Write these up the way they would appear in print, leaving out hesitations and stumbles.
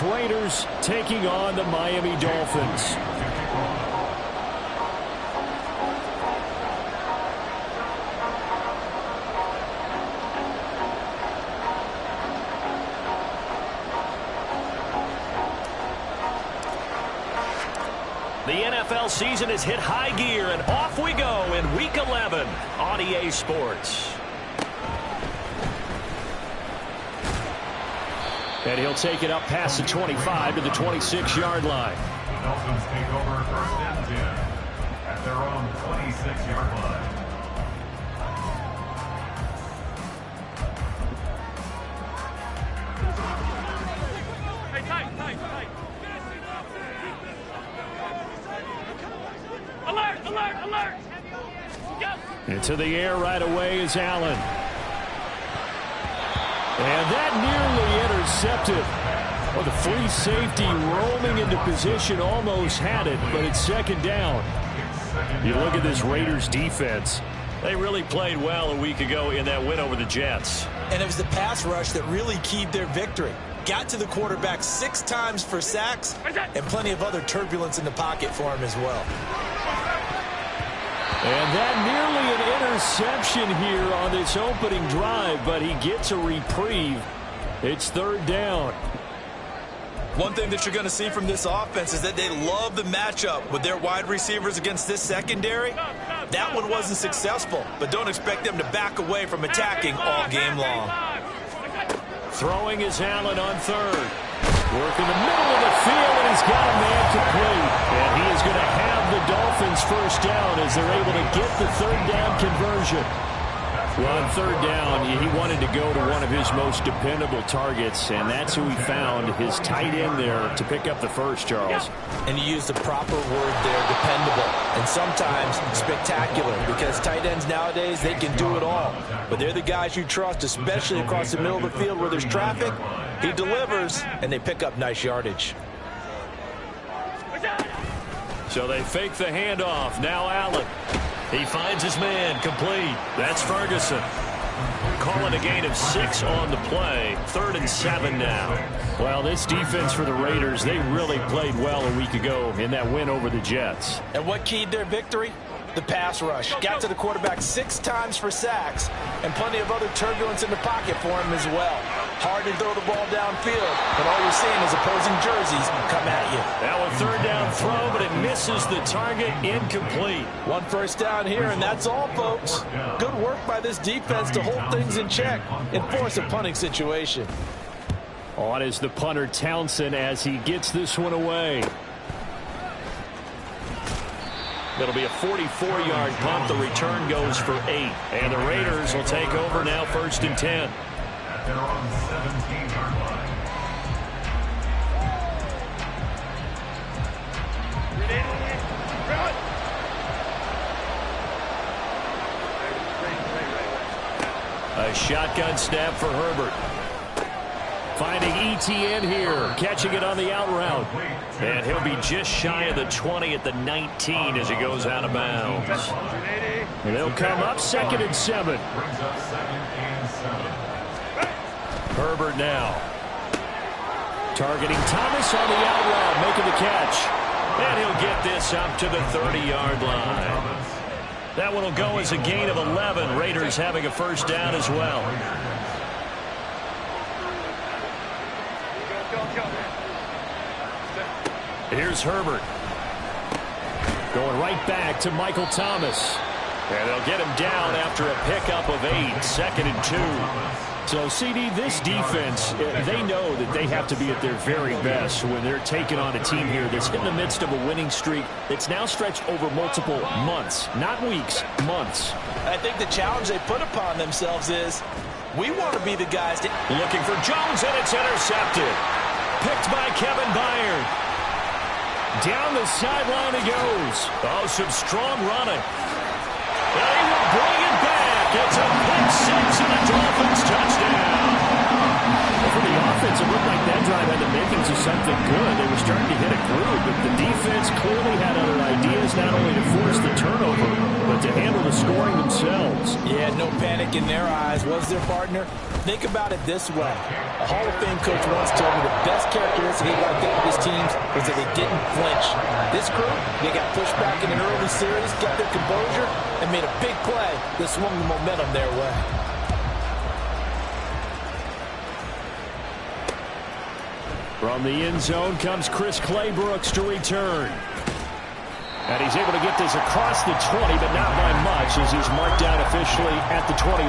Raiders taking on the Miami Dolphins. The NFL season has hit high gear, and off we go in Week 11 on EA Sports. And he'll take it up past the 25 to the 26-yard line. The Dolphins take over 1st and 10 at their own 26-yard line. Hey, tight. Alert! Go! Into the air right away is Allen. And that nearly intercepted. Well, the free safety roaming into position almost had it, but it's 2nd down. You look at this Raiders defense. They really played well a week ago in that win over the Jets. And it was the pass rush that really keyed their victory. Got to the quarterback 6 times for sacks and plenty of other turbulence in the pocket for him as well. And that nearly an interception here on this opening drive, but he gets a reprieve. It's 3rd down. One thing that you're going to see from this offense is that they love the matchup with their wide receivers against this secondary. That one wasn't successful, but don't expect them to back away from attacking all game long. Throwing is Allen on 3rd. Work in the middle of the field, and he's got a man complete. And he is going to have the Dolphins 1st down as they're able to get the 3rd down conversion. Well, on 3rd down, he wanted to go to one of his most dependable targets, and that's who he found, his tight end there, to pick up the first, Charles. And you used the proper word there, dependable, and sometimes spectacular, because tight ends nowadays, they can do it all. But they're the guys you trust, especially across the middle of the field where there's traffic. He delivers, and they pick up nice yardage. So they fake the handoff. Now Allen. He finds his man, complete. That's Ferguson. Calling a gain of 6 on the play. 3rd and 7 now. Well, this defense for the Raiders, they really played well a week ago in that win over the Jets. And what keyed their victory? The pass rush. Got to the quarterback 6 times for sacks, and plenty of other turbulence in the pocket for him as well. Hard to throw the ball downfield, but all you're seeing is opposing jerseys come at you. That one 3rd down throw, but it misses the target, incomplete. 1 first down here, and that's all, folks. Good work by this defense to hold things in check and force a punting situation. On is the punter Townsend as he gets this one away. It'll be a 44-yard punt. The return goes for 8. And the Raiders will take over now 1st and 10. At their own 17-yard line. A shotgun snap for Herbert. Finding ETN here, catching it on the out route. And he'll be just shy of the 20 at the 19 as he goes out of bounds. And they'll come up 2nd and 7. Brings up 2nd and 7. Herbert now. Targeting Thomas on the out route, making the catch. And he'll get this up to the 30-yard line. That one will go as a gain of 11. Raiders having a 1st down as well. Here's Herbert. Going right back to Michael Thomas. And they'll get him down after a pickup of 8. 2nd and 2. So, CD, this defense, they know that they have to be at their very best when they're taking on a team here that's in the midst of a winning streak that's now stretched over multiple months. Not weeks, months. I think the challenge they put upon themselves is we want to be the guys that... Looking for Jones, and it's intercepted. Picked by Kevin Byard. Down the sideline it goes. Oh, some strong running. And he will bring it back. It's a pick 6 and a Dolphins touchdown. Well, for the offense, it looked like that drive had the makings of something good. They were starting to hit a groove, but the defense clearly had other ideas, not only to force the turnover, but but to handle the scoring themselves. Yeah, no panic in their eyes. Was their partner? Think about it this way. A Hall of Fame coach once told me the best characteristic he liked about his teams was that they didn't flinch. This group, they got pushed back in an early series, kept their composure, and made a big play that swung the momentum their way. From the end zone comes Chris Claybrooks to return. And he's able to get this across the 20, but not by much as he's marked down officially at the 21.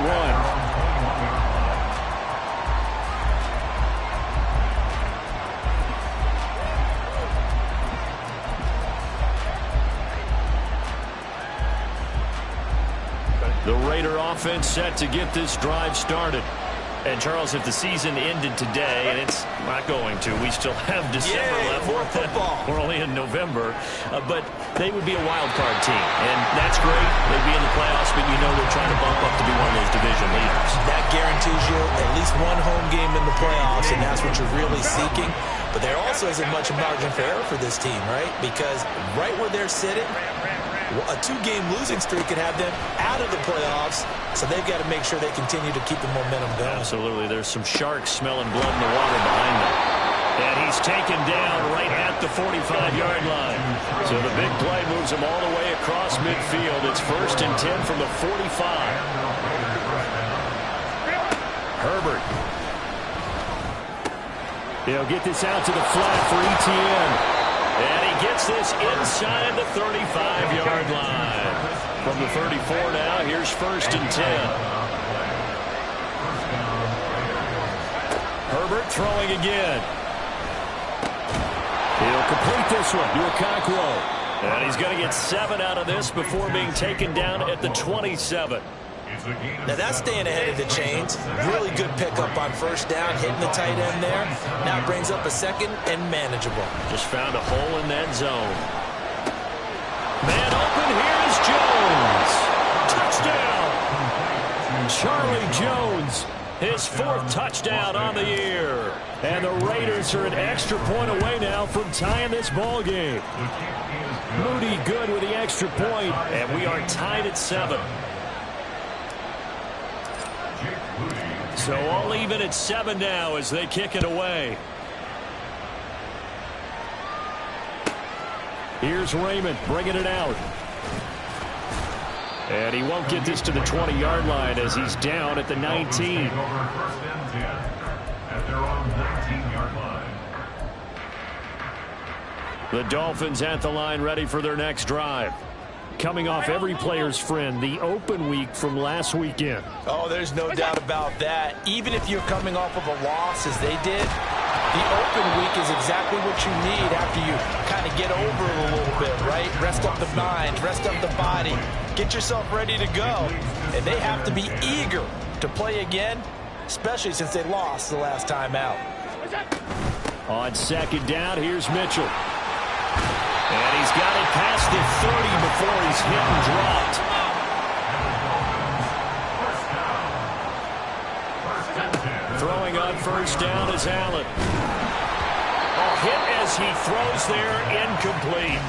The Raider offense set to get this drive started. And, Charles, if the season ended today, and it's not going to, we still have December left. More football. We're only in November. But they would be a wild card team, and that's great. They'd be in the playoffs, but you know they're trying to bump up to be one of those division leaders. That guarantees you at least one home game in the playoffs, and that's what you're really seeking. But there also isn't much margin for error for this team, right? Because right where they're sitting, a two-game losing streak could have them out of the playoffs, so they've got to make sure they continue to keep the momentum going. Absolutely. There's some sharks smelling blood in the water behind them. And he's taken down right at the 45-yard line. So the big play moves him all the way across midfield. It's 1st and 10 from the 45. Herbert. He'll get this out to the flat for Etienne. And he gets this inside the 35-yard line. From the 34 now, here's 1st and 10. Herbert throwing again. He'll complete this one to Okonkwo. And he's going to get 7 out of this before being taken down at the 27. Now that's staying ahead of the chains. Really good pickup on 1st down, hitting the tight end there. Now brings up a 2nd and manageable. Just found a hole in that zone. Man open, here's Jones. Touchdown! Charlie Jones, his 4th touchdown on the year. And the Raiders are an extra point away now from tying this ball game. Moody good with the extra point, and we are tied at 7. So all even at 7 now as they kick it away. Here's Raymond bringing it out. And he won't get this to the 20-yard line as he's down at the 19. The Dolphins at the line ready for their next drive. Coming off every player's friend, the open week from last weekend. Oh, there's no doubt about that. Even if you're coming off of a loss as they did, the open week is exactly what you need after you kind of get over it a little bit, right? Rest up the mind, rest up the body, get yourself ready to go. And they have to be eager to play again, especially since they lost the last time out. On 2nd down, here's Mitchell. And he's got it past the 30 before he's hit and dropped. Throwing on 1st down is Allen. Hit as he throws there, incomplete.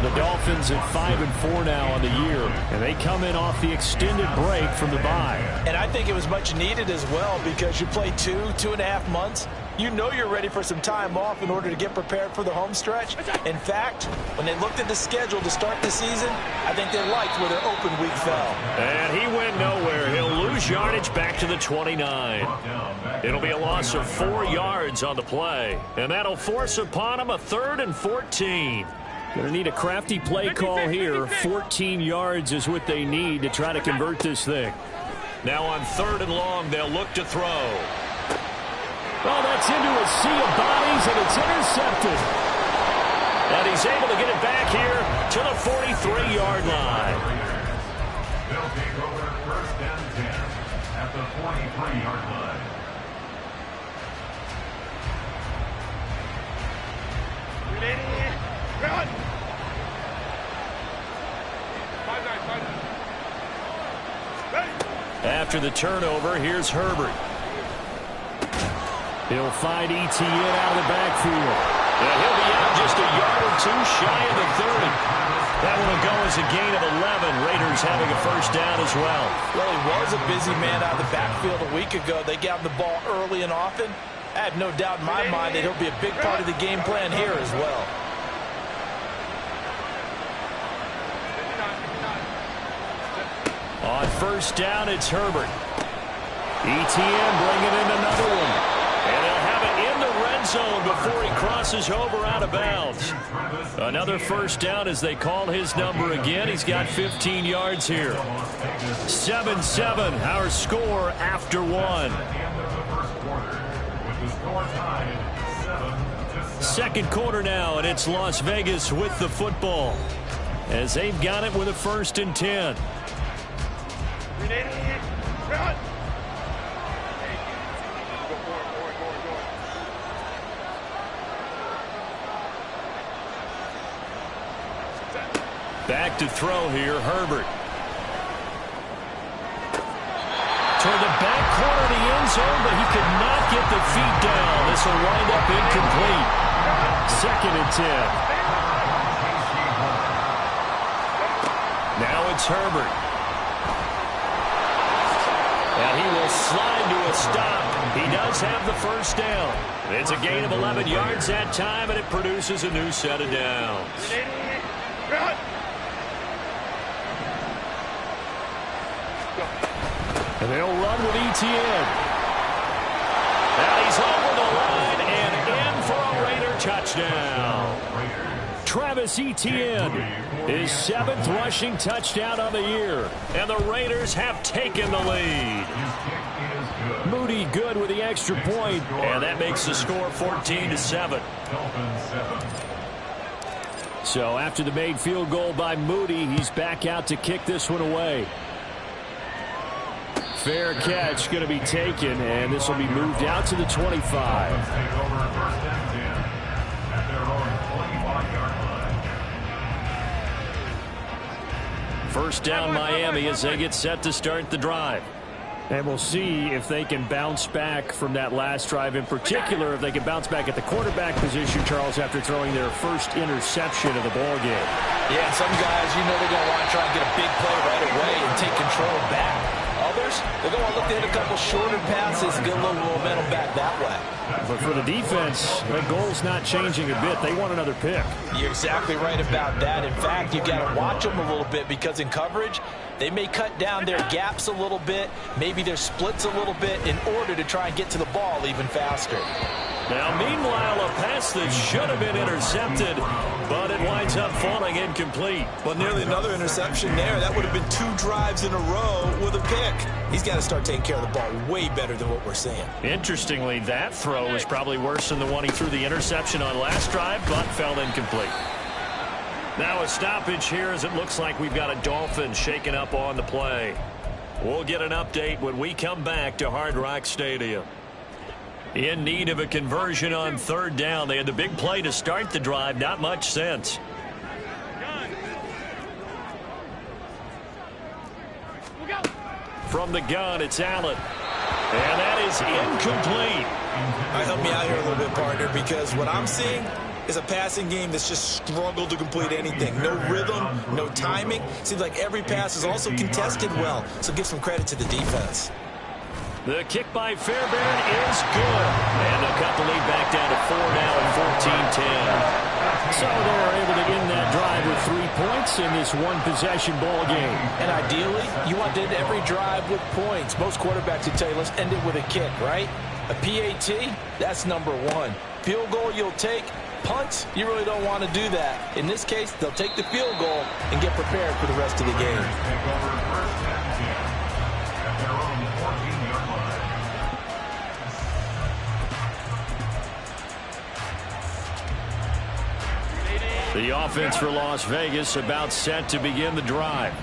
The Dolphins at 5-4 now on the year, and they come in off the extended break from the bye. And I think it was much needed as well because you play 2.5 months. You know you're ready for some time off in order to get prepared for the home stretch. In fact, when they looked at the schedule to start the season, I think they liked where their open week fell. And he went nowhere. He'll lose yardage back to the 29. It'll be a loss of 4 yards on the play. And that'll force upon him a 3rd and 14. Going to need a crafty play call here. 14 yards is what they need to try to convert this thing. Now on 3rd and long, they'll look to throw. Well, that's into a sea of bodies, and it's intercepted. And he's able to get it back here to the 43-yard line. They'll take over 1st and 10 at the 43-yard line. Ready? Run! 5-9. Ready? After the turnover, here's Herbert. He'll find Etienne out of the backfield. And he'll be out just a yard or 2 shy of the 30. That one will go as a gain of 11. Raiders having a first down as well. Well, he was a busy man out of the backfield a week ago. They got him the ball early and often. I have no doubt in my mind that he'll be a big part of the game plan here as well. On first down, it's Herbert. ETN bringing in another one. And they'll have it in the red zone before he crosses over out of bounds. Another first down as they call his number again. He's got 15 yards here. 7-7, our score after one. Second quarter now, and it's Las Vegas with the football as they've got it with a 1st and 10. Back to throw here, Herbert. Toward the back corner of the end zone, but he could not get the feet down. This will wind up incomplete. 2nd and 10. Now it's Herbert. And he will slide to a stop. He does have the first down. It's a gain of 11 yards that time, and it produces a new set of downs. And they'll run with ETN. And he's over the line and in for a Raider touchdown. Travis Etienne, his 7th rushing touchdown of the year. And the Raiders have taken the lead. Moody good with the extra point, and that makes the score 14-7. So after the made field goal by Moody, he's back out to kick this one away. Fair catch going to be taken, and this will be moved out to the 25. First down Miami as they get set to start the drive. And we'll see if they can bounce back from that last drive, in particular if they can bounce back at the quarterback position, Charles, after throwing their first interception of the ball game. Yeah, some guys, you know they're going to want to try and get a big play right away and take control back. Others, they're going to look to hit a couple shorter passes and get a little momentum back that way. But for the defense, the goal's not changing a bit. They want another pick. You're exactly right about that. In fact, you've got to watch them a little bit because in coverage, they may cut down their gaps a little bit, maybe their splits a little bit in order to try and get to the ball even faster. Now, meanwhile, a pass that should have been intercepted, but it winds up falling incomplete. Well, nearly another interception there. That would have been 2 drives in a row with a pick. He's got to start taking care of the ball way better than what we're seeing. Interestingly, that throw was probably worse than the one he threw the interception on last drive, but fell incomplete. Now a stoppage here as it looks like we've got a Dolphin shaken up on the play. We'll get an update when we come back to Hard Rock Stadium. In need of a conversion on 3rd down. They had the big play to start the drive. Not much sense. From the gun, it's Allen. And that is incomplete. All right, help me out here a little bit, partner, because what I'm seeing is a passing game that's just struggled to complete anything. No rhythm, no timing. Seems like every pass is also contested well, so give some credit to the defense. The kick by Fairbairn is good. And they'll cut the lead back down to 4 now at 14-10. So they're able to end that drive with 3 points in this one-possession ball game. And ideally, you want to end every drive with points. Most quarterbacks would tell you, let's end it with a kick, right? A PAT, that's number 1. Field goal you'll take. Punts, you really don't want to do that. In this case, they'll take the field goal and get prepared for the rest of the game. The offense for Las Vegas about set to begin the drive.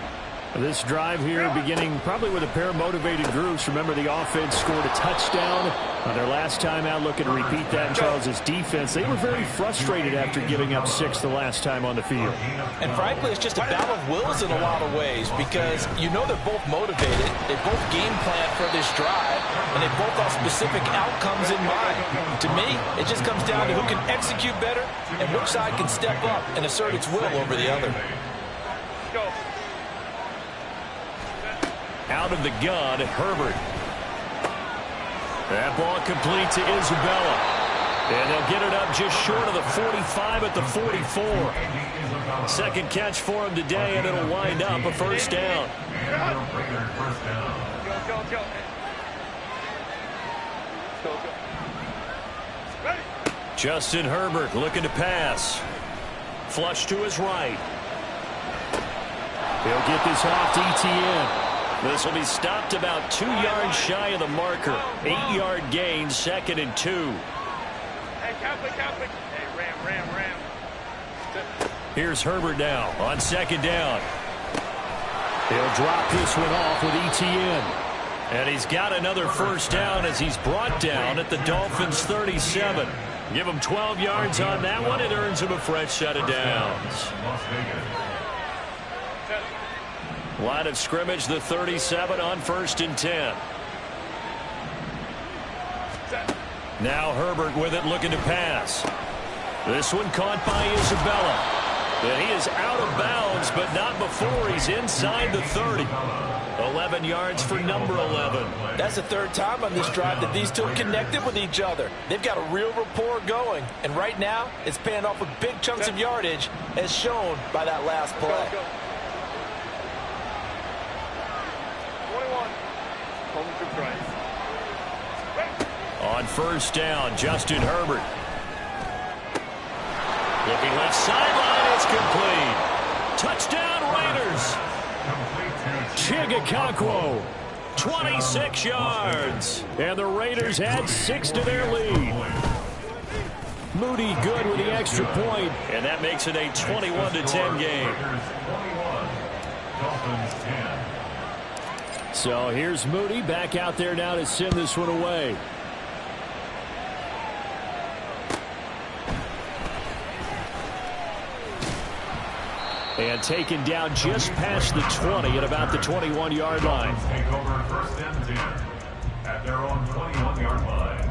This drive here beginning probably with a pair of motivated groups. Remember, the offense scored a touchdown On their last time out, looking to repeat that in Charles's defense, they were very frustrated after giving up 6 the last time on the field. And frankly, it's just a battle of wills in a lot of ways because you know they're both motivated, they both game plan for this drive, and they both have specific outcomes in mind. To me, it just comes down to who can execute better and which side can step up and assert its will over the other. Out of the gun, Herbert. That ball complete to Isabella. And they'll get it up just short of the 45 at the 44. Second catch for him today, and it'll wind up a first down. Justin Herbert looking to pass. Flush to his right. He'll get this off to ETN. This will be stopped about 2 yards shy of the marker. 8-yard gain, 2nd and 2. Hey, Catholic. Hey, ram. Here's Herbert now on 2nd down. He'll drop this one off with ETN. And he's got another first down as he's brought down at the Dolphins' 37. Give him 12 yards on that one. It earns him a fresh set of downs. Line of scrimmage, the 37 on 1st and 10. Now Herbert with it, looking to pass. This one caught by Isabella. And he is out of bounds, but not before he's inside the 30. 11 yards for number 11. That's the third time on this drive that these two connected with each other. They've got a real rapport going. And right now, it's paying off with big chunks of yardage, as shown by that last play. On 1st down, Justin Herbert. Looking left sideline, it's complete. Touchdown, Raiders. Chigakakwo. 26 yards. And the Raiders add 6 to their lead. Moody good with the extra point. And that makes it a 21-10 game. So here's Moody back out there now to send this one away. And taken down just past the 20 at about the 21-yard line. Take over 1st and 10 at their own 21-yard line.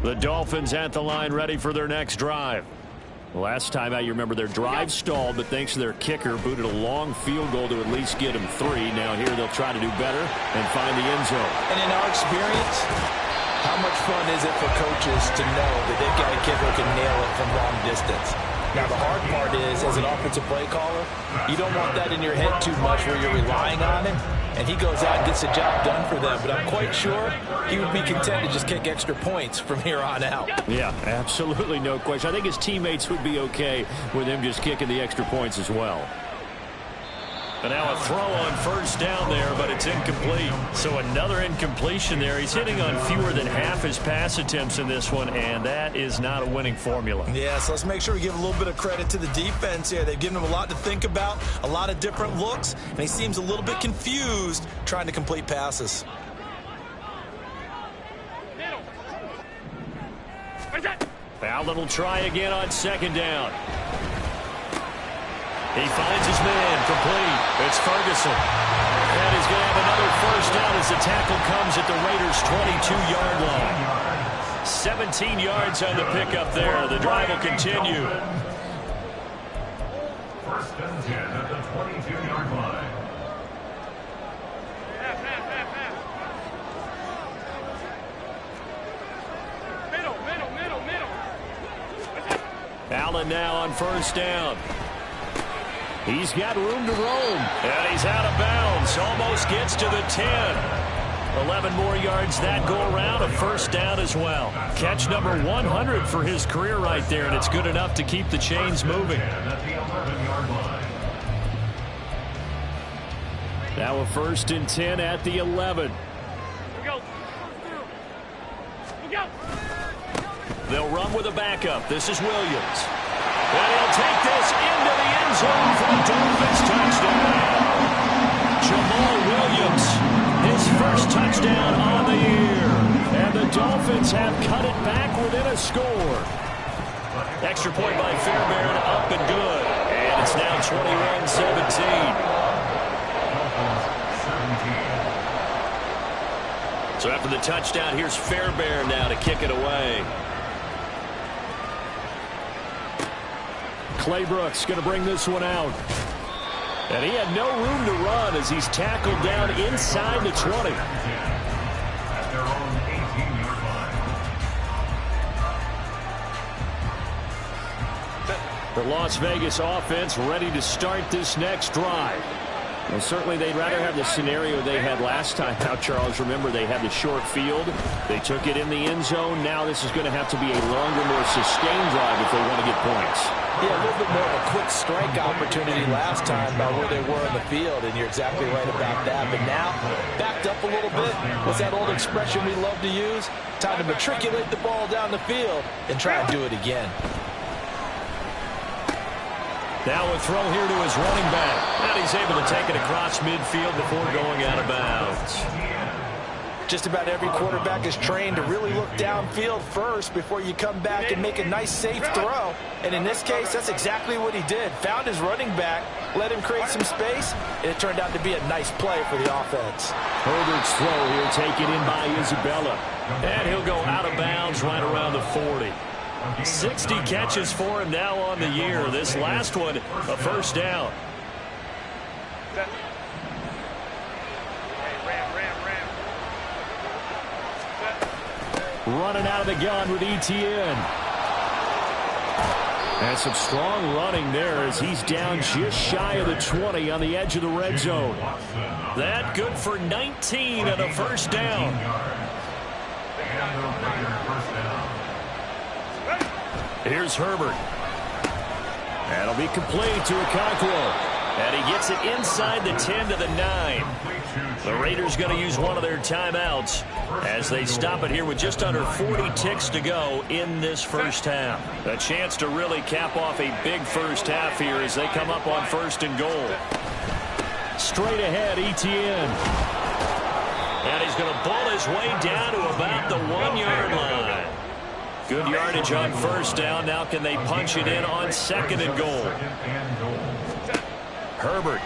The Dolphins at the line, ready for their next drive. Last time out, you remember their drive stalled, but thanks to their kicker, booted a long field goal to at least get them 3. Now here they'll try to do better and find the end zone. And in our experience, how much fun is it for coaches to know that they've got a kicker who can nail it from long distance? Now, the hard part is, as an offensive play caller, you don't want that in your head too much where you're relying on him, and he goes out and gets the job done for them. But I'm quite sure he would be content to just kick extra points from here on out. Yeah, absolutely no question. I think his teammates would be okay with him just kicking the extra points as well. And now a throw on 1st down there, but it's incomplete. So another incompletion there. He's hitting on fewer than half his pass attempts in this one, and that is not a winning formula. Yeah, so let's make sure we give a little bit of credit to the defense here. They've given him a lot to think about, a lot of different looks, and he seems a little bit confused trying to complete passes. Allen will try again on 2nd down. He finds his man, complete. It's Ferguson. And he's going to have another first down as the tackle comes at the Raiders' 22-yard line. 17 yards on the pickup there. The drive will continue. 1st and 10 at the 22-yard line. Allen now on 1st down. He's got room to roam. And he's out of bounds. Almost gets to the 10. 11 more yards that go around. A first down as well. Catch number 100 for his career right there, and it's good enough to keep the chains moving. Now a 1st and 10 at the 11. They'll run with a backup. This is Williams. And he'll take this into the end zone for a Dolphins touchdown. Jamal Williams, his first touchdown on the year. And the Dolphins have cut it back within a score. Extra point by Fairbairn, up and good. And it's now 21-17. So after the touchdown, here's Fairbairn now to kick it away. Claybrooks going to bring this one out. And he had no room to run as he's tackled down inside the 20. At their own 18-yard line. The Las Vegas offense ready to start this next drive. Well, certainly they'd rather have the scenario they had last time out, Charles. Remember, they had the short field. They took it in the end zone. Now this is going to have to be a longer, more sustained drive if they want to get points. Yeah, a little bit more of a quick strike opportunity last time by where they were on the field, and you're exactly right about that. But now, backed up a little bit. What's that old expression we love to use? Time to matriculate the ball down the field and try and do it again. Now a throw here to his running back. And he's able to take it across midfield before going out of bounds. Just about every quarterback is trained to really look downfield first before you come back and make a nice, safe throw. And in this case, that's exactly what he did. Found his running back, let him create some space, and it turned out to be a nice play for the offense. Herbert's throw here taken in by Isabella. And he'll go out of bounds right around the 40. 60 catches for him now on the year. This last one, a first down. Running out of the gun with Etienne. And some strong running there as he's down just shy of the 20 on the edge of the red zone. That good for 19 and a first down. Here's Herbert. That'll be complete to Okonkwo. And he gets it inside the 10 to the 9. The Raiders going to use one of their timeouts as they stop it here with just under 40 ticks to go in this first half. A chance to really cap off a big first half here as they come up on first and goal. Straight ahead, Etienne. And he's going to bull his way down to about the 1-yard line. Good yardage on first down. Now can they punch it in on second and goal? Herbert.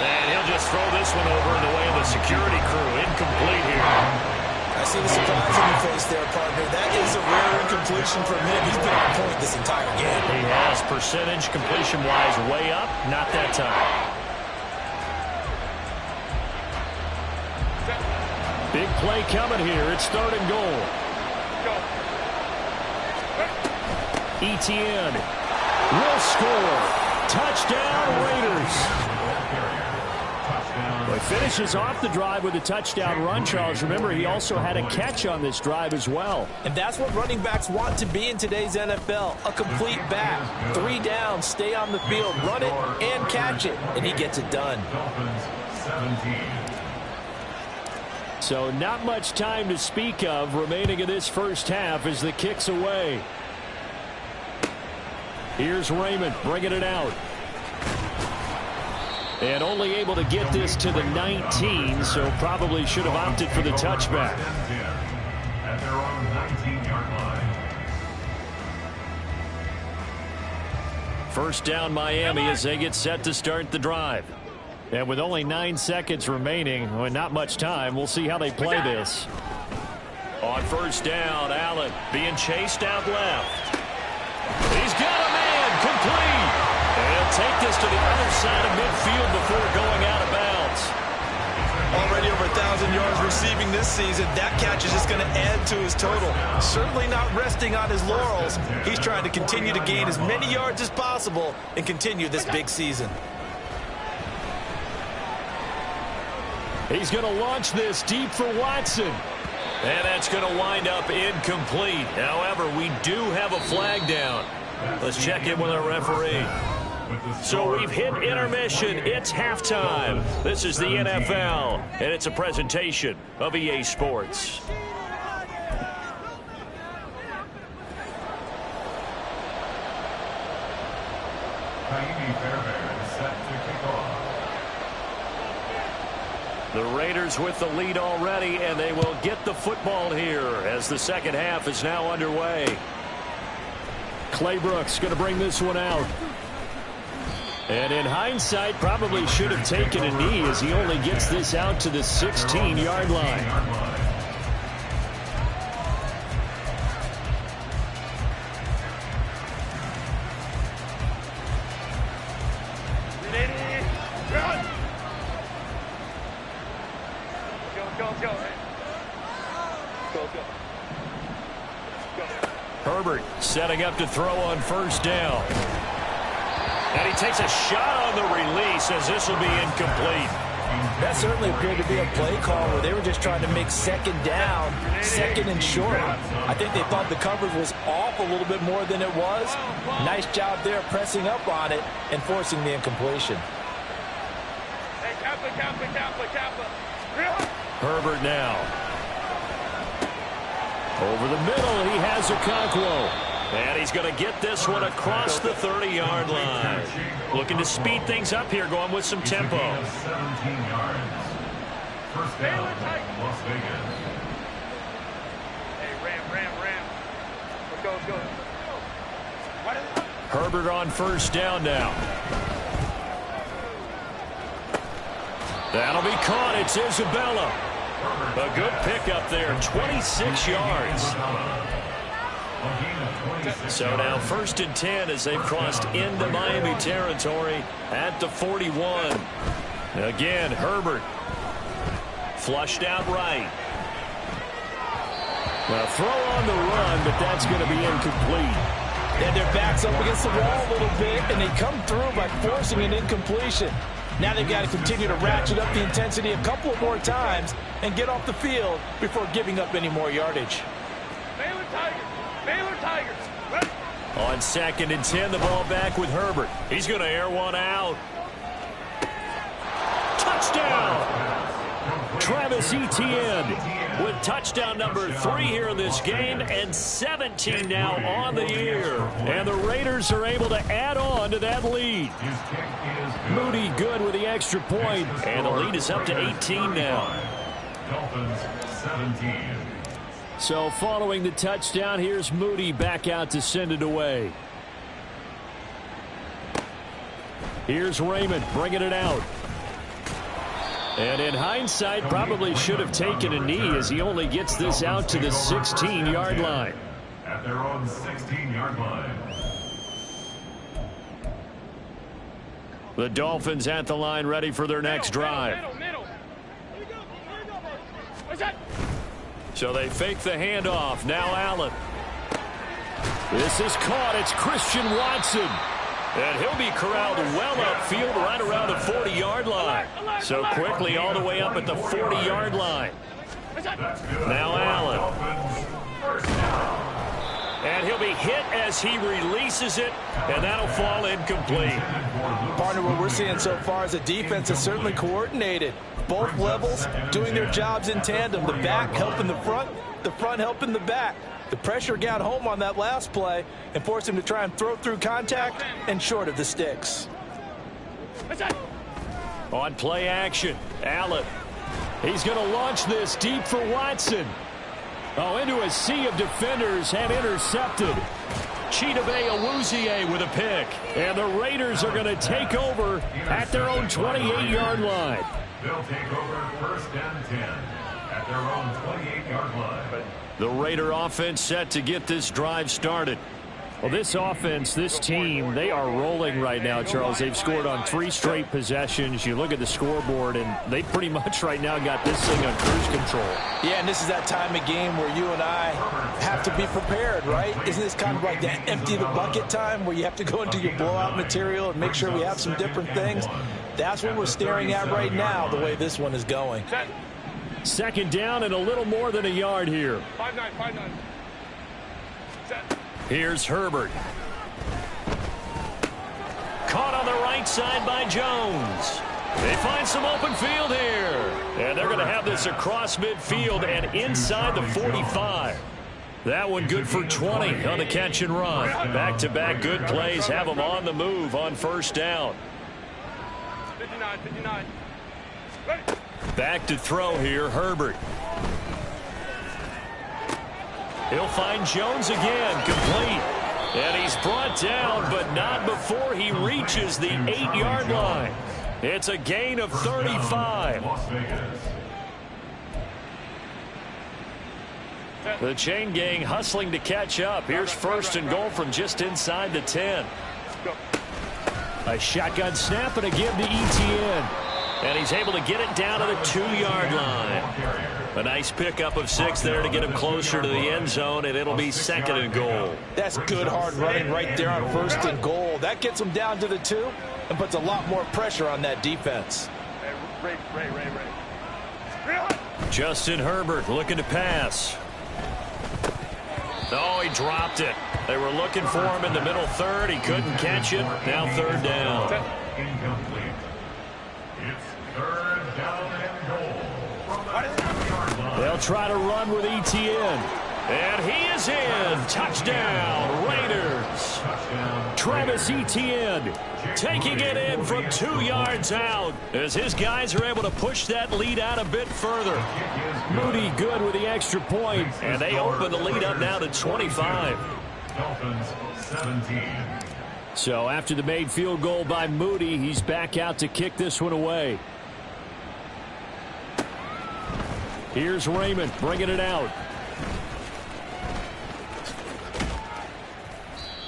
And he'll just throw this one over in the way of the security crew. Incomplete here. I see the surprise in your face there, partner. That is a rare incompletion from him. He's been on point this entire game. He has percentage completion-wise way up. Not that time. Big play coming here. It's third and goal. Etienne will score. Touchdown, Raiders. Well, he finishes off the drive with a touchdown run, Charles. Remember, he also had a catch on this drive as well. And that's what running backs want to be in today's NFL. A complete back. 3 down, stay on the field, run it, and catch it. And he gets it done. So not much time to speak of remaining in this first half as the kick's away. Here's Raymond bringing it out. And only able to get this to the 19, so probably should have opted for the touchback. At their own 19-yard line. First down Miami as they get set to start the drive. And with only 9 seconds remaining, well, not much time, we'll see how they play this. On first down, Allen being chased out left. He's got a man complete. And he'll take this to the other side of midfield before going out of bounds. Already over 1,000 yards receiving this season. That catch is just going to add to his total. Certainly not resting on his laurels. He's trying to continue to gain as many yards as possible and continue this big season. He's going to launch this deep for Watson. And that's going to wind up incomplete. However, we do have a flag down. Let's check in with our referee. So we've hit intermission. It's halftime. This is the NFL, and it's a presentation of EA Sports. Fairbairn The Raiders with the lead already, and they will get the football here as the second half is now underway. Clay Brooks going to bring this one out. And in hindsight, probably should have taken a knee as he only gets this out to the 16-yard line. Herbert setting up to throw on first down. And he takes a shot on the release as this will be incomplete. That certainly appeared to be a play call where they were just trying to make second down, second and short. I think they thought the coverage was off a little bit more than it was. Nice job there pressing up on it and forcing the incompletion. Herbert now. Over the middle, he has Okonkwo. And he's going to get this one across the 30-yard line. Looking to speed things up here, going with some tempo. 17 yards. First down, Las Vegas. Hey, ram. Go. Herbert on first down now. That'll be caught. It's Isabella. A good pickup there, 26 yards. So now 1st and 10 as they've crossed into Miami territory at the 41. Again, Herbert flushed out right. Well, throw on the run, but that's going to be incomplete. And their backs up against the wall a little bit, and they come through by forcing an incompletion. Now they've got to continue to ratchet up the intensity a couple of more times and get off the field before giving up any more yardage. Baylor Tigers. On 2nd and 10, the ball back with Herbert. He's going to air one out. Touchdown! Travis Etienne with touchdown number 3 here in this game, and 17 now on the year. And the Raiders are able to add on to that lead. Moody good with the extra point. And the lead is up to 18 now. Dolphins 17. So following the touchdown, here's Moody back out to send it away. Here's Raymond bringing it out. And in hindsight, probably should have taken a knee as he only gets this out to the 16-yard line. At their own 16-yard line. The Dolphins at the line ready for their next drive. Middle. So they fake the handoff. Now Allen. This is caught. It's Christian Watson. And he'll be corralled well upfield right around the 40-yard line. So quickly all the way up at the 40-yard line. Now Allen. And he'll be hit as he releases it, and that'll fall incomplete. Partner, what we're seeing so far is the defense is certainly coordinated. Both levels doing their jobs in tandem. The back helping the front helping the back. The pressure got home on that last play and forced him to try and throw through contact and short of the sticks. On play action, Allen. He's going to launch this deep for Watson. Oh, into a sea of defenders and intercepted. Chidobe Awuzie with a pick. And the Raiders are going to take over at their own 28-yard line. They'll take over 1st and 10 at their own 28-yard line. The Raider offense set to get this drive started. Well, this offense, this team, they are rolling right now, Charles. They've scored on 3 straight possessions. You look at the scoreboard, and they pretty much right now got this thing on cruise control. Yeah, and this is that time of game where you and I have to be prepared, right? Isn't this kind of like that empty the bucket time where you have to go into your blowout material and make sure we have some different things? That's what we're staring at right now, the way this one is going. 2nd down and a little more than a yard here. 5-9. Here's Herbert. Caught on the right side by Jones. They find some open field here. And they're going to have this across midfield and inside the 45. That one good for 20 on the catch and run. Back-to-back good plays have them on the move on 1st down. 59. Ready. Back to throw here, Herbert. He'll find Jones again, complete. And he's brought down, but not before he reaches the 8-yard line. It's a gain of 35. The chain gang hustling to catch up. Here's 1st and goal from just inside the 10. A shotgun snap and a give to Etienne. And he's able to get it down to the 2-yard line. A nice pickup of 6 there to get him closer to the end zone, and it'll be 2nd and goal. That's good hard running right there on 1st and goal. That gets him down to the 2 and puts a lot more pressure on that defense. Justin Herbert looking to pass. Oh, he dropped it. They were looking for him in the middle third. He couldn't catch it. Now 3rd down. Incomplete. It's 3rd down and goal. They'll try to run with Etienne. And he is in. Touchdown, Raiders. Travis Etienne Taking it in from 2 yards out as his guys are able to push that lead out a bit further. Moody good with the extra point. And they open the lead up now to 25. Dolphins 17. So after the made field goal by Moody, he's back out to kick this one away. Here's Raymond bringing it out.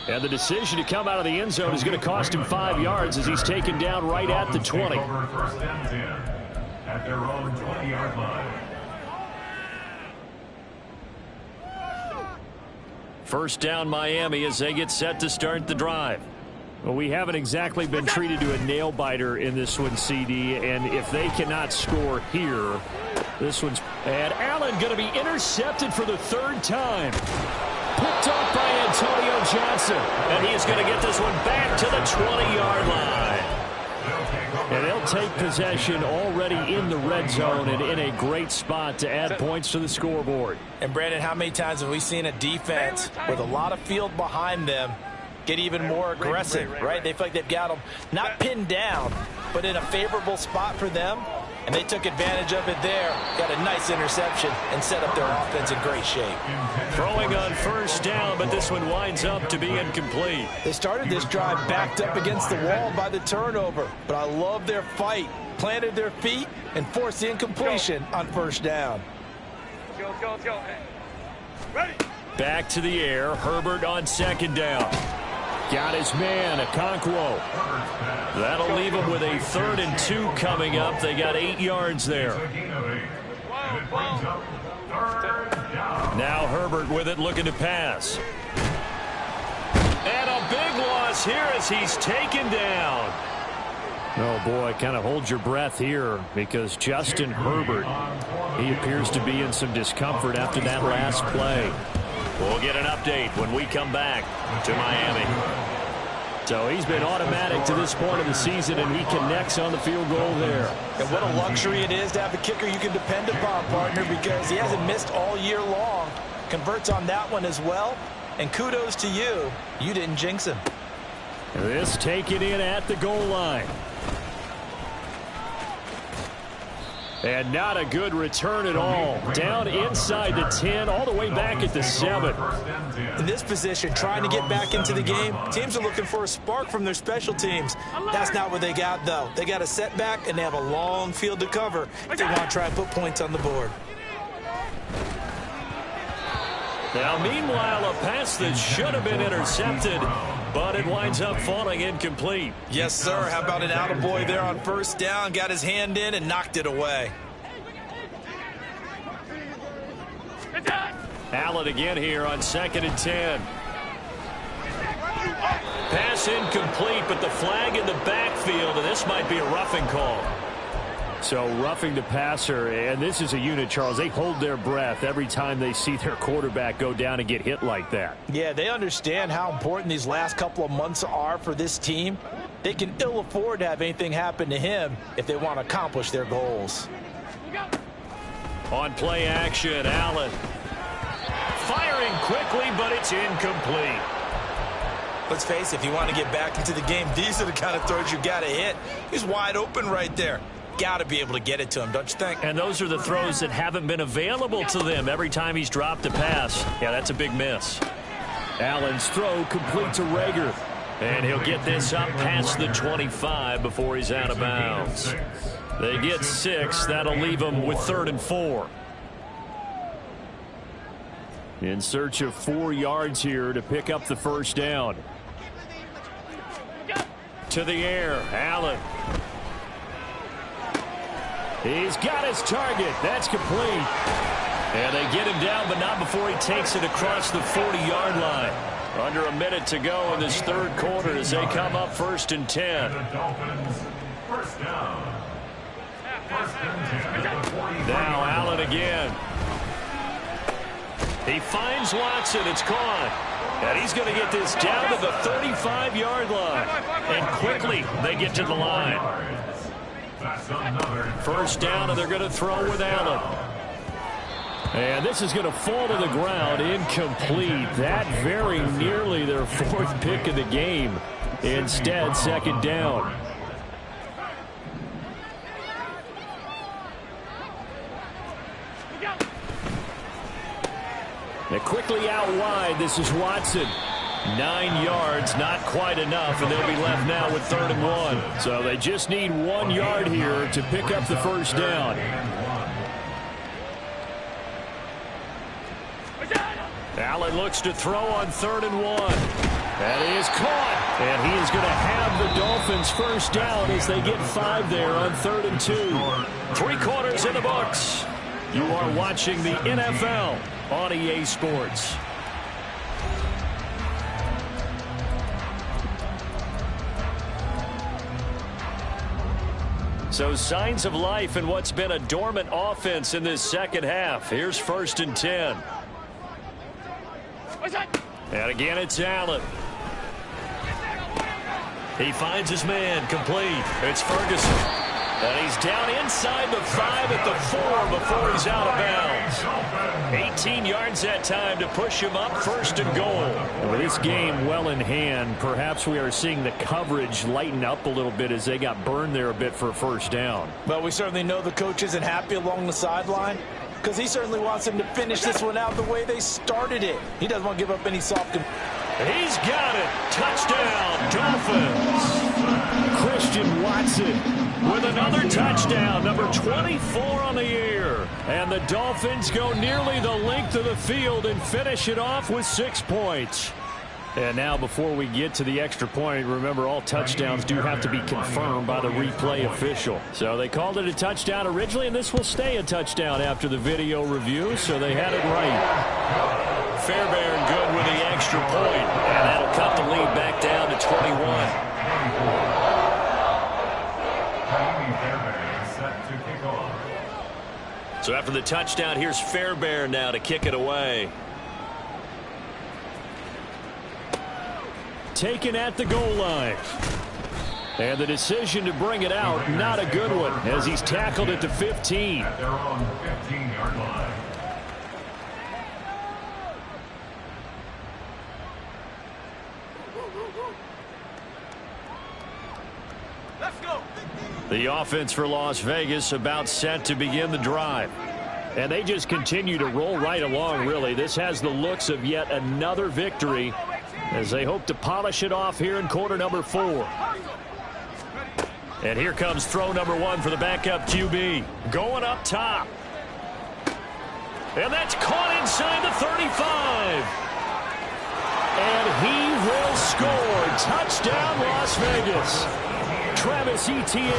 And the decision to come out of the end zone is going to cost him 5 yards as he's taken down right at the 20. First and 10 at their own 20-yard line. First down Miami as they get set to start the drive. Well, we haven't exactly been treated to a nail-biter in this one, CD, and if they cannot score here, this one's... And Allen going to be intercepted for the 3rd time. Picked off by Antonio Johnson. And he's going to get this one back to the 20-yard line. And they'll take possession already in the red zone and in a great spot to add points to the scoreboard. And, Brandon, how many times have we seen a defense with a lot of field behind them get even more aggressive, right? They feel like they've got them not pinned down, but in a favorable spot for them. And they took advantage of it there. Got a nice interception and set up their offense in great shape. Throwing on first down, but this one winds up to be incomplete. They started this drive backed up against the wall by the turnover. But I love their fight. Planted their feet and forced the incompletion on first down. Go. Ready. Back to the air. Herbert on 2nd down. Got his man, Okonkwo. That'll leave him with a 3rd and 2 coming up. They got 8 yards there. Now Herbert with it, looking to pass. And a big loss here as he's taken down. Oh, boy, kind of hold your breath here because Justin Herbert, he appears to be in some discomfort after that last play. We'll get an update when we come back to Miami. So he's been automatic to this point of the season, and he connects on the field goal there. And what a luxury it is to have a kicker you can depend upon, partner, because he hasn't missed all year long. Converts on that one as well. And kudos to you. You didn't jinx him. This taken in at the goal line. And not a good return at all. Down inside the 10, all the way back at the 7. In this position, trying to get back into the game, teams are looking for a spark from their special teams. That's not what they got, though. They got a setback, and they have a long field to cover if they want to try and put points on the board. Now, meanwhile, a pass that should have been intercepted, but it winds up falling incomplete. Yes, sir. How about an attaboy there on first down? Got his hand in and knocked it away. Allen again here on 2nd and 10. Pass incomplete, but the flag in the backfield, and this might be a roughing call. So roughing the passer, and this is a unit, Charles. They hold their breath every time they see their quarterback go down and get hit like that. Yeah, they understand how important these last couple of months are for this team. They can ill afford to have anything happen to him if they want to accomplish their goals. On play action, Allen. Firing quickly, but it's incomplete. Let's face it, if you want to get back into the game, these are the kind of throws you got to hit. He's wide open right there. got to be able to get it to him, don't you think? And those are the throws that haven't been available to them every time he's dropped a pass. Yeah, that's a big miss. Allen's throw complete to Rager. And he'll get this up past the 25 before he's out of bounds. They get 6. That'll leave them with 3rd and 4. In search of 4 yards here to pick up the first down. To the air, Allen. He's got his target. That's complete. And they get him down, but not before he takes it across the 40-yard line. Under a minute to go in this 3rd quarter as they come up 1st and 10. The Dolphins, first down. First and 10 at the 45. Now Allen again. He finds Watson. It's caught. And he's going to get this down to the 35-yard line. And quickly they get to the line. First down, and they're going to throw with Allen. And this is going to fall to the ground, incomplete. That very nearly their 4th pick of the game. Instead, 2nd down. And quickly out wide, this is Watson. 9 yards, not quite enough, and they'll be left now with 3rd and 1. So they just need 1 yard here to pick up the first down. Allen looks to throw on 3rd and 1. And he is caught. And he is going to have the Dolphins first down as they get 5 there on 3rd and 2. 3 quarters in the books. You are watching the NFL on EA Sports. So signs of life in what's been a dormant offense in this second half. Here's 1st and 10. And again, it's Allen. He finds his man, complete. It's Ferguson. And he's down inside the 5 at the 4 before he's out of bounds. 18 yards that time to push him up 1st and goal. With this game well in hand, perhaps we are seeing the coverage lighten up a little bit as they got burned there a bit for a first down. Well, we certainly know the coach isn't happy along the sideline because he certainly wants them to finish this one out the way they started it. He doesn't want to give up any soft. He's got it. Touchdown, Dolphins. Christian Watson with another touchdown, number 24 on the year. And the Dolphins go nearly the length of the field and finish it off with 6 points. And now before we get to the extra point, remember all touchdowns do have to be confirmed by the replay official. So they called it a touchdown originally, and this will stay a touchdown after the video review, so they had it right. Fairbairn good with the extra point, and that'll cut the lead back down to 21. So after the touchdown, here's Fairbairn now to kick it away. Taken at the goal line. And the decision to bring it out, not a good one, as he's tackled at the 15. At their own 15-yard line. Let's go. The offense for Las Vegas about set to begin the drive. And they just continue to roll right along, really. This has the looks of yet another victory as they hope to polish it off here in quarter number 4. And here comes throw number 1 for the backup QB. Going up top. And that's caught inside the 35. And he will score. Touchdown, Las Vegas. Travis Etienne,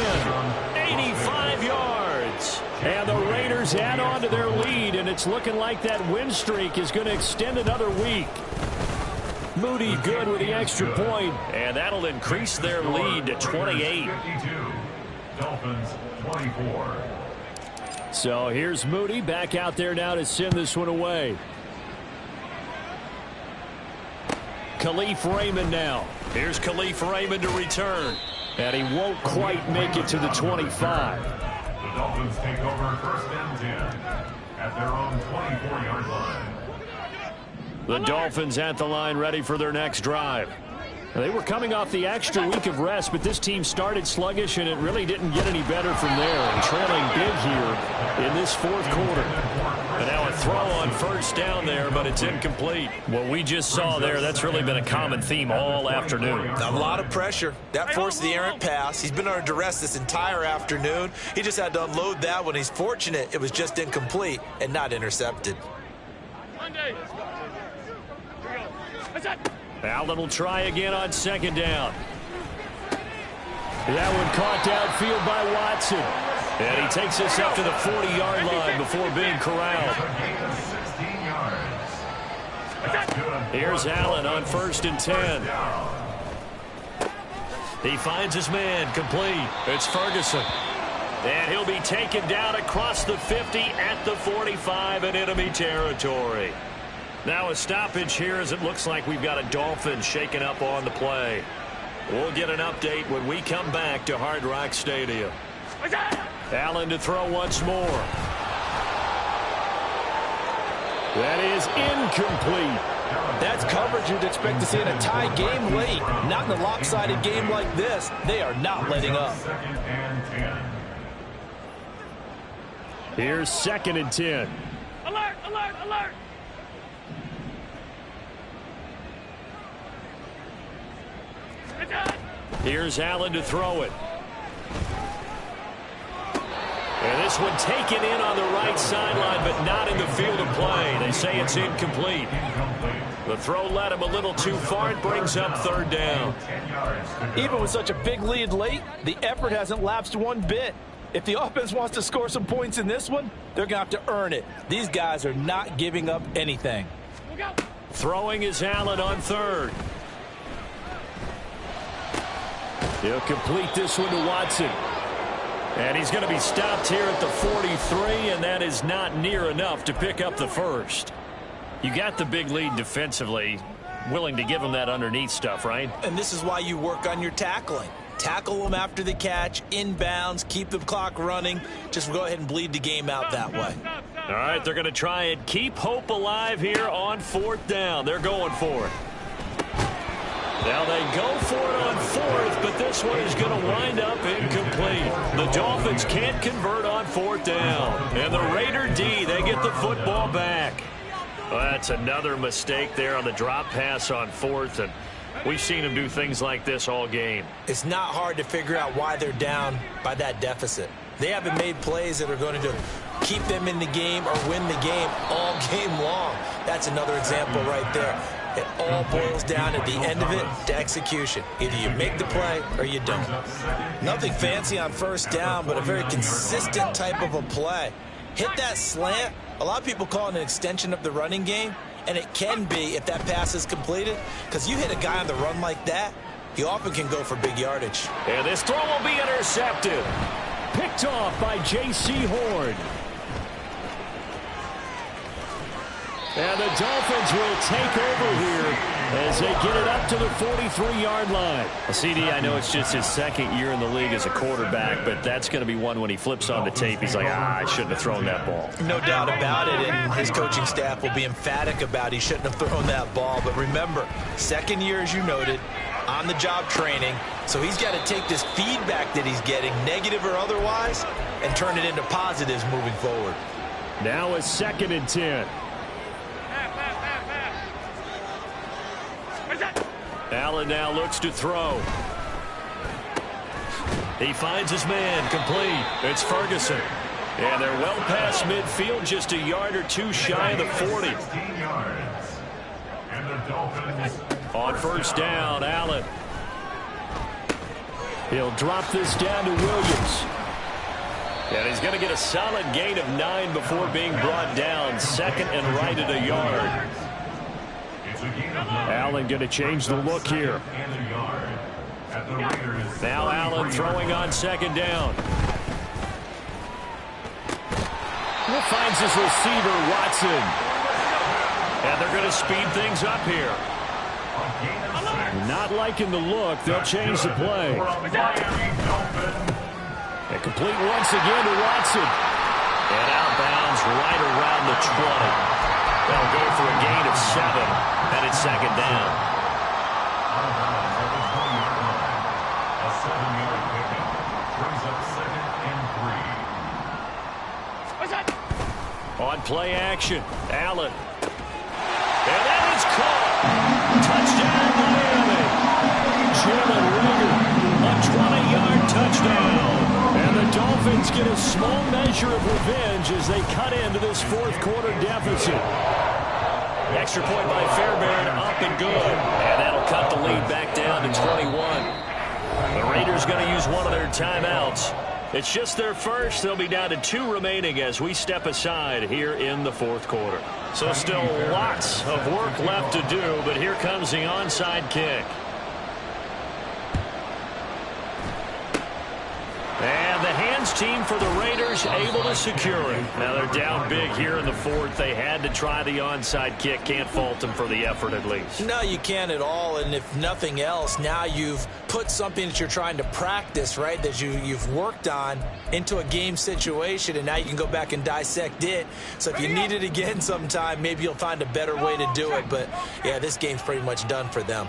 85 yards. And the Raiders add on to their lead, and it's looking like that win streak is going to extend another week. Moody good with the extra point, and that'll increase their lead to 28. 52. Dolphins 24. So here's Moody back out there now to send this one away. Khalif Raymond now. Here's Khalif Raymond to return. And he won't quite make it to the 25. The Dolphins take over 1st and 10 at their own 24-yard line. The Dolphins at the line ready for their next drive. They were coming off the extra week of rest, but this team started sluggish, and it really didn't get any better from there. And trailing big here in this fourth quarter. And now a throw on first down there, but it's incomplete. What we just saw there, that's really been a common theme all afternoon. A lot of pressure. That forced the errant pass. He's been under duress this entire afternoon. He just had to unload that one. He's fortunate it was just incomplete and not intercepted. Allen will try again on second down. That one caught downfield by Watson. And he takes this up to the 40-yard line before being corralled. Here's Allen on 1st and 10. He finds his man, complete. It's Ferguson. And he'll be taken down across the 50 at the 45 in enemy territory. Now a stoppage here as it looks like we've got a Dolphin shaken up on the play. We'll get an update when we come back to Hard Rock Stadium. Allen to throw once more. That is incomplete. That's coverage you'd expect to see in a tie game late. Not in a lopsided game like this. They are not letting up. Here's 2nd and 10. Alert, alert, alert. Here's Allen to throw it. And this one taken in on the right sideline, but not in the field of play. They say it's incomplete. The throw led him a little too far. It brings up 3rd down. Even with such a big lead late, the effort hasn't lapsed one bit. If the offense wants to score some points in this one, they're going to have to earn it. These guys are not giving up anything. Throwing is Allen on 3rd. He'll complete this one to Watson. And he's going to be stopped here at the 43, and that is not near enough to pick up the first. You got the big lead defensively, willing to give him that underneath stuff, right? And this is why you work on your tackling. Tackle them after the catch, inbounds, keep the clock running. Just go ahead and bleed the game out that way. All right, they're going to try and keep hope alive here on 4th down. They're going for it. Now they go for it on 4th, but this one is going to wind up incomplete. The Dolphins can't convert on 4th down. And the Raider D, they get the football back. Well, that's another mistake there on the drop pass on 4th, and we've seen them do things like this all game. It's not hard to figure out why they're down by that deficit. They haven't made plays that are going to keep them in the game or win the game all game long. That's another example right there. It all boils down at the end of it to execution. Either you make the play or you don't. Nothing fancy on 1st down, but a very consistent type of a play. Hit that slant. A lot of people call it an extension of the running game, and it can be if that pass is completed, because you hit a guy on the run like that, he often can go for big yardage. And this throw will be intercepted. Picked off by J.C. Horn. And the Dolphins will take over here as they get it up to the 43-yard line. Well, CD, I know it's just his 2nd year in the league as a quarterback, but that's going to be one when he flips on the tape. He's like, I shouldn't have thrown that ball. No doubt about it, and his coaching staff will be emphatic about he shouldn't have thrown that ball. But remember, 2nd year, as you noted, on-the-job training, so he's got to take this feedback that he's getting, negative or otherwise, and turn it into positives moving forward. Now a 2nd and 10. Allen now looks to throw. He finds his man, complete. It's Ferguson. And they're well past midfield, just a yard or two shy of the 40. On 1st down, Allen. He'll drop this down to Williams. And he's going to get a solid gain of 9 before being brought down. 2nd and right at a yard. Allen going to change the look here. Now Allen throwing on 2nd down. Finds his receiver, Watson. And they're going to speed things up here. Not liking the look. They'll change the play. And complete once again to Watson. And outbounds right around the 20. They'll go for a gain of 7, and it's 2nd down. Out of bounds at the 20-yard line. A 7-yard pickup. Brings up 2nd and 3. What's that? On play action, Allen. And that is caught. Touchdown, Miami. Jalen Reagor, a 20-yard touchdown. And the Dolphins get a small measure of revenge as they cut into this fourth quarter deficit. Extra point by Fairbairn, up and good. And that'll cut the lead back down to 21. The Raiders going to use one of their timeouts. It's just their first. They'll be down to 2 remaining as we step aside here in the fourth quarter. So still lots of work left to do, but here comes the onside kick. And the hands team for the Raiders able to secure it. Now they're down big here in the fourth. They had to try the onside kick. Can't fault them for the effort at least. No, you can't at all. And if nothing else, now you've put something that you're trying to practice, right, that you've worked on into a game situation, and now you can go back and dissect it. So if you need it again sometime, maybe you'll find a better way to do it. But, yeah, this game's pretty much done for them.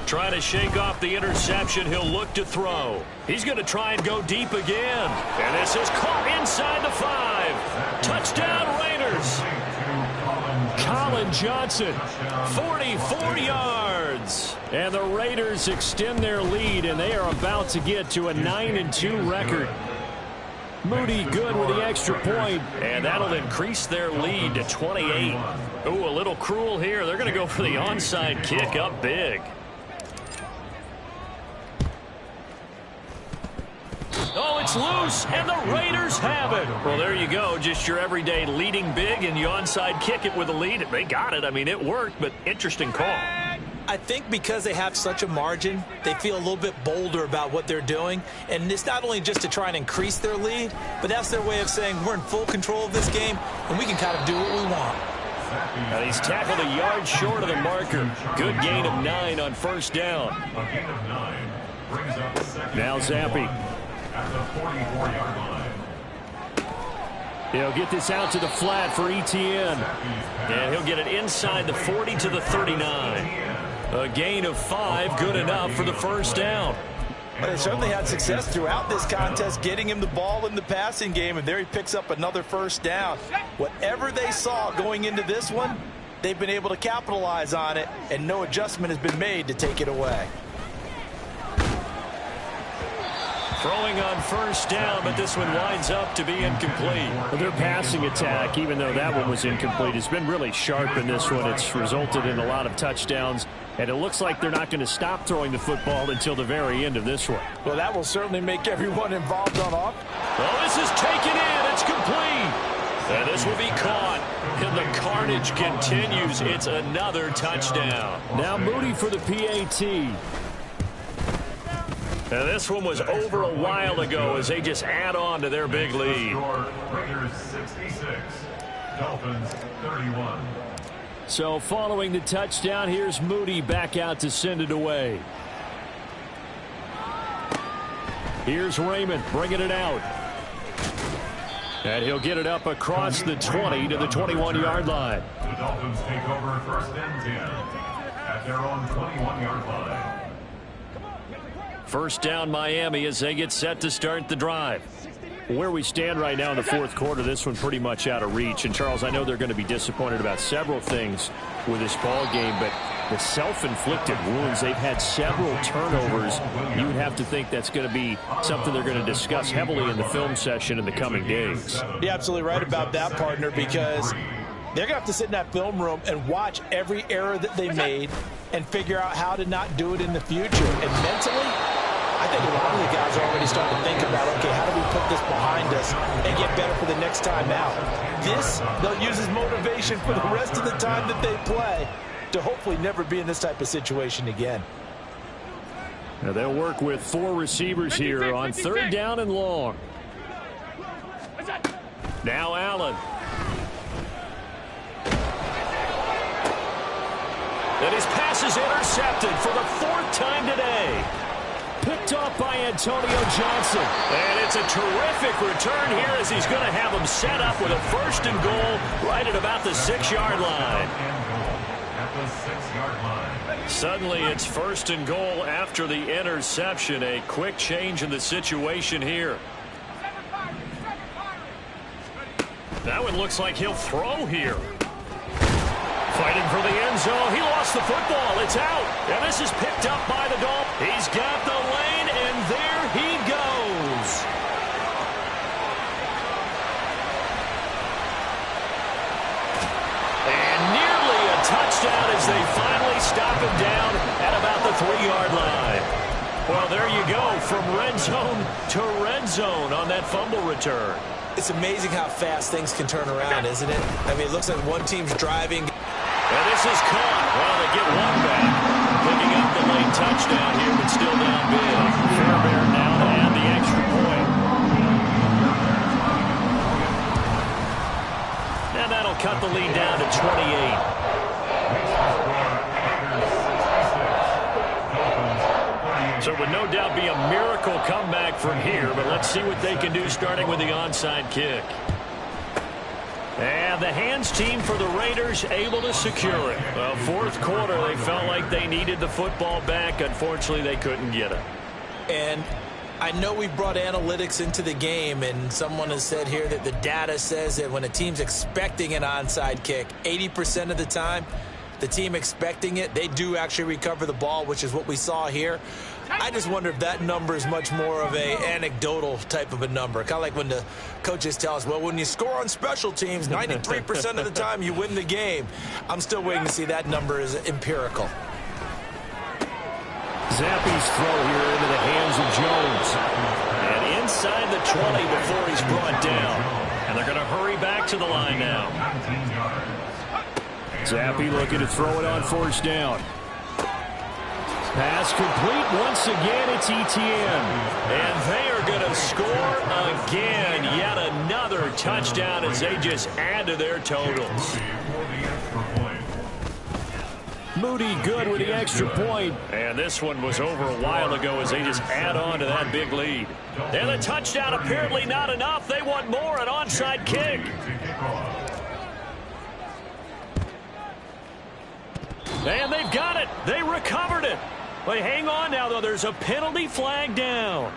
Trying to shake off the interception. He'll look to throw. He's going to try and go deep again. And this is caught inside the 5. Touchdown, Raiders. Colin Johnson, 44 yards. and the Raiders extend their lead, and they are about to get to a 9-2 record. Moody good with the extra point. And that'll increase their lead to 28. Ooh, a little cruel here. They're going to go for the onside kick up big. Oh, it's loose, and the Raiders have it. Well, there you go. Just your everyday leading big, and you onside kick it with a lead. They got it. I mean, it worked, but interesting call. I think because they have such a margin, they feel a little bit bolder about what they're doing. And it's not only just to try and increase their lead, but that's their way of saying we're in full control of this game, and we can kind of do what we want. And he's tackled a yard short of the marker. Good gain of 9 on first down. A gain of 9 brings up 2nd Now Zappi. at the 44-yard line. He'll get this out to the flat for Etienne. And he'll get it inside the 40 to the 39. A gain of 5, good enough for the first down. But they certainly had success throughout this contest, getting him the ball in the passing game, and there he picks up another first down. Whatever they saw going into this one, they've been able to capitalize on it, and no adjustment has been made to take it away. Throwing on first down, but this one winds up to be incomplete. Their passing attack, even though that one was incomplete, has been really sharp in this one. It's resulted in a lot of touchdowns, and it looks like they're not going to stop throwing the football until the very end of this one. Well, that will certainly make everyone involved on offense. Oh, this is taken in. It's complete. And this will be caught. And the carnage continues. It's another touchdown. Now Moody for the PAT. And this one was over a while ago as they just add on to their big lead. Raiders 66, Dolphins 31. So following the touchdown, here's Moody back out to send it away. Here's Raymond bringing it out. And he'll get it up across the 20 to the 21-yard line. The Dolphins take over 1st and 10 at their own 21-yard line. First down Miami as they get set to start the drive. Where we stand right now in the fourth quarter, this one pretty much out of reach. And, Charles, I know they're going to be disappointed about several things with this ball game, but the self-inflicted wounds, they've had several turnovers. You would have to think that's going to be something they're going to discuss heavily in the film session in the coming days. You're absolutely right about that, partner, because they're going to have to sit in that film room and watch every error that they made and figure out how to not do it in the future. And mentally, I think a lot of the guys are already starting to think about, okay, how do we put this behind us and get better for the next time out? This, they'll use as motivation for the rest of the time that they play to hopefully never be in this type of situation again. Now they'll work with 4 receivers here on 3rd down and long. Now Allen. And his pass is intercepted for the 4th time today. Picked off by Antonio Johnson. And it's a terrific return here as he's going to have him set up with a 1st and goal right at about the 6-yard line. at the 6-yard line. Suddenly it's 1st and goal after the interception. A quick change in the situation here. That one looks like he'll throw here. Fighting for the end zone. He lost the football. It's out. And this is picked up by the Dolphins. He's got the lane, and there he goes. And nearly a touchdown as they finally stop him down at about the 3-yard line. Well, there you go. From red zone to red zone on that fumble return. It's amazing how fast things can turn around, isn't it? I mean, it looks like one team's driving. And this is caught. Well, they get one back. Picking up the late touchdown here, but still down big. Fairbairn now to add the extra point. And that'll cut the lead down to 28. So it would no doubt be a miracle comeback from here, but let's see what they can do starting with the onside kick. And the hands team for the Raiders able to secure it. Well, 4th quarter, they felt like they needed the football back. Unfortunately, they couldn't get it. And I know we brought analytics into the game, and someone has said here that the data says that when a team's expecting an onside kick, 80% of the time, the team expecting it, they do actually recover the ball, which is what we saw here. I just wonder if that number is much more of a anecdotal type of a number. Kind of like when the coaches tell us, well, when you score on special teams, 93% of the time you win the game. I'm still waiting to see that number is empirical. Zappe's throw here into the hands of Jones. And inside the 20 before he's brought down. And they're going to hurry back to the line now. Zappe looking to throw it on 1st down. Pass complete once again. It's Etienne. And they are going to score again. Yet another touchdown as they just add to their totals. Moody good with the extra point. And this one was over a while ago as they just add on to that big lead. And the touchdown apparently not enough. They want more, an onside kick. And they've got it. They recovered it. But hang on now, though. There's a penalty flag down.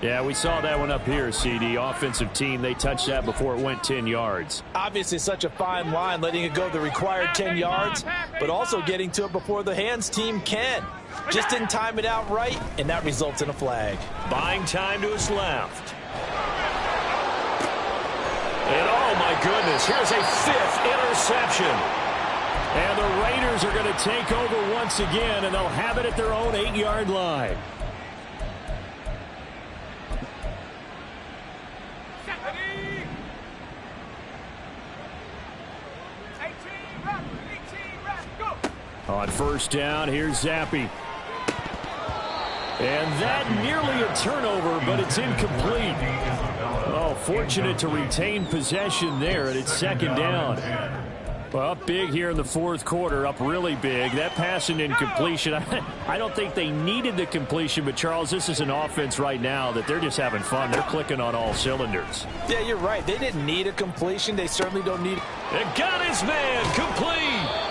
Yeah, we saw that one up here, CD. Offensive team, they touched that before it went 10 yards. Obviously such a fine line, letting it go the required 10 yards, but also getting to it before the hands team can. Just didn't time it out right, and that results in a flag. Buying time to his left. And oh, my goodness, here's a 5th interception. And the Raiders are going to take over once again, and they'll have it at their own 8-yard line. On 1st down, here's Zappe. And that nearly a turnover, but it's incomplete. Oh, fortunate to retain possession there, and it's 2nd down. Well, up big here in the 4th quarter, up really big. That pass and incompletion, I don't think they needed the completion, but, Charles, this is an offense right now that they're just having fun. They're clicking on all cylinders. Yeah, you're right. They didn't need a completion. They certainly don't need it. And got his man complete.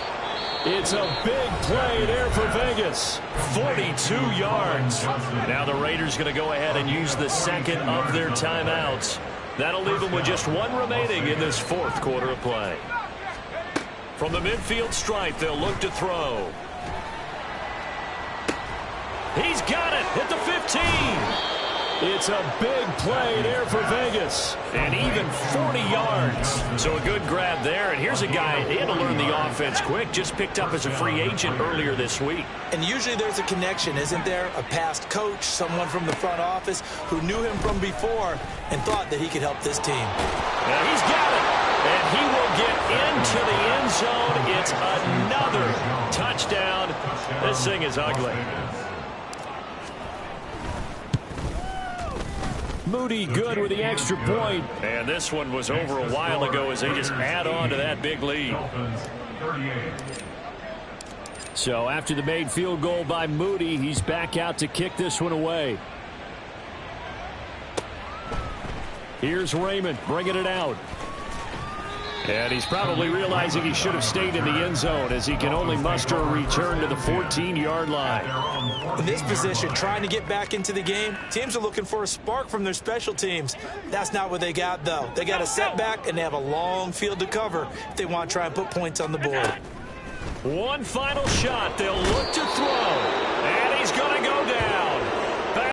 It's a big play there for Vegas. 42 yards. Now the Raiders going to go ahead and use the 2nd of their timeouts. That'll leave them with just 1 remaining in this 4th quarter of play. From the midfield stripe, they'll look to throw. He's got it at the 15. It's a big play there for Vegas. And even 40 yards. So a good grab there. And here's a guy, he had to learn the offense quick, just picked up as a free agent earlier this week. And usually there's a connection, isn't there? A past coach, someone from the front office who knew him from before and thought that he could help this team. And he's got it. And he will get into the end zone. It's another touchdown. This thing is ugly. Moody good with the extra point. And this one was over a while ago as they just add on to that big lead. So after the made field goal by Moody, he's back out to kick this one away. Here's Raymond bringing it out. And he's probably realizing he should have stayed in the end zone as he can only muster a return to the 14-yard line. In this position, trying to get back into the game, teams are looking for a spark from their special teams. That's not what they got, though. They got a setback, and they have a long field to cover if they want to try and put points on the board. One final shot. They'll look to throw.